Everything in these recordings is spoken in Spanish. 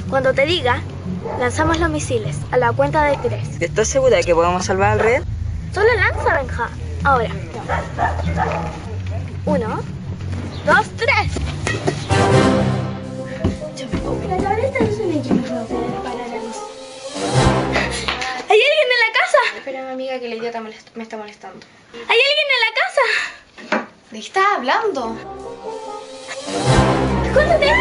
Cuando te diga, lanzamos los misiles a la cuenta de 3. ¿Estás segura de que podemos salvar al rehén? Solo lanza, Benja. Ahora. 1, 2, 3. La tableta no se me quiere para la luz. ¿Hay alguien en la casa? Espera, mi amiga, que la idiota me está molestando. ¿Hay alguien en la casa? ¿De qué estás hablando? ¡Escóndete!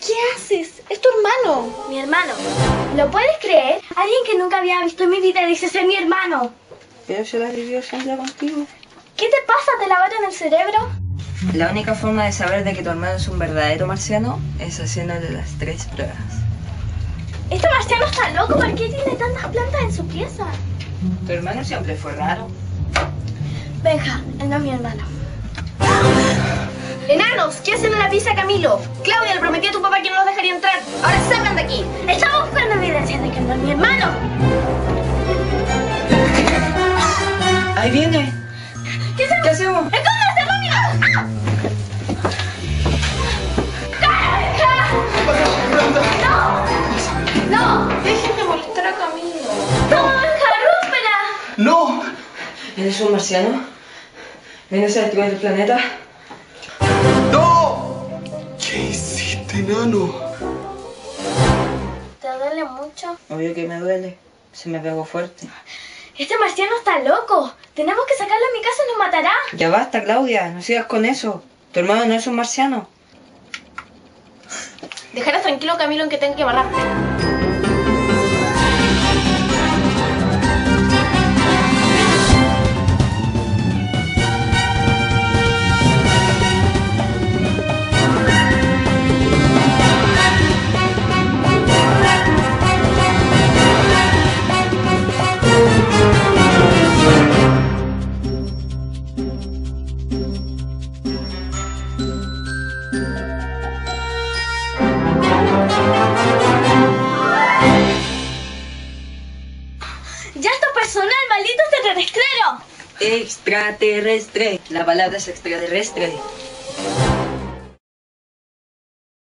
¿Qué haces? Es tu hermano. Mi hermano. ¿Lo puedes creer? Alguien que nunca había visto en mi vida dice ser mi hermano. Pero se la vivió siempre contigo. ¿Qué te pasa? ¿Te lavaron el cerebro? La única forma de saber de que tu hermano es un verdadero marciano es haciéndole las 3 pruebas. Este marciano está loco. ¿Por qué tiene tantas plantas en su pieza? Tu hermano siempre fue raro. Benja, él no es mi hermano. ¡Enanos! ¿Qué hacen en la pieza, Camilo? Claudia le prometió a tu papá que no los dejaría entrar. Ahora salgan de aquí. Estamos buscando evidencias de que no es mi hermano. ¡Ahí viene! ¿Qué hacemos? ¿Qué hacemos? ¡Escóndase, rápido! ¡No! Dejen de molestar a Camilo. ¡No, Benja, rómpela! ¡No! ¿Eres un marciano? ¿Vienes a destruir el planeta? ¡No! ¿Qué hiciste, enano? ¿Te duele mucho? Obvio que me duele. Se me pegó fuerte. Este marciano está loco. Tenemos que sacarlo de mi casa y nos matará. Ya basta, Claudia. No sigas con eso. Tu hermano no es un marciano. Dejarás tranquilo a Camilo en que tenga que barrar. ¡Ya esto es personal, maldito extraterrestrero! Extraterrestre. La palabra es extraterrestre.